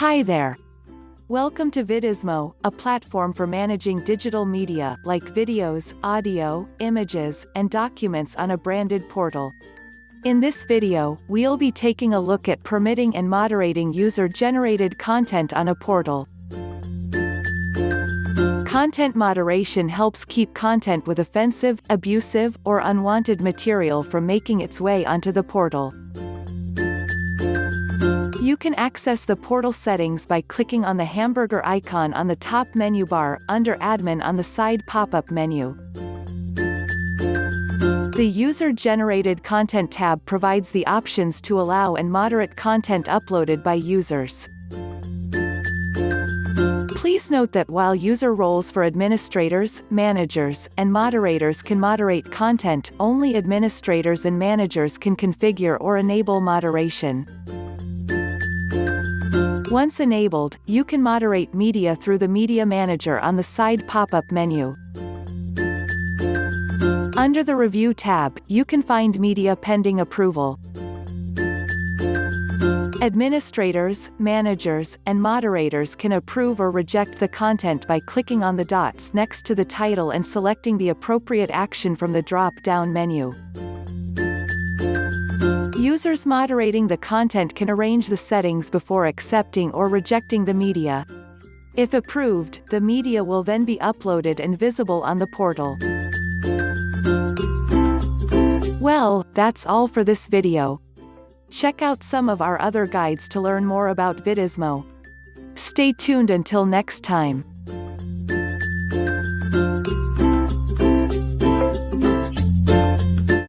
Hi there. Welcome to VIDIZMO, a platform for managing digital media like videos, audio, images, and documents on a branded portal. In this video, we'll be taking a look at permitting and moderating user-generated content on a portal. Content moderation helps keep content with offensive, abusive, or unwanted material from making its way onto the portal. You can access the portal settings by clicking on the hamburger icon on the top menu bar, under Admin on the side pop-up menu. The User-Generated Content tab provides the options to allow and moderate content uploaded by users. Please note that while user roles for administrators, managers, and moderators can moderate content, only administrators and managers can configure or enable moderation. Once enabled, you can moderate media through the Media Manager on the side pop-up menu. Under the Review tab, you can find media pending approval. Administrators, managers, and moderators can approve or reject the content by clicking on the dots next to the title and selecting the appropriate action from the drop-down menu. Users moderating the content can arrange the settings before accepting or rejecting the media. If approved, the media will then be uploaded and visible on the portal. Well, that's all for this video. Check out some of our other guides to learn more about VIDIZMO. Stay tuned until next time.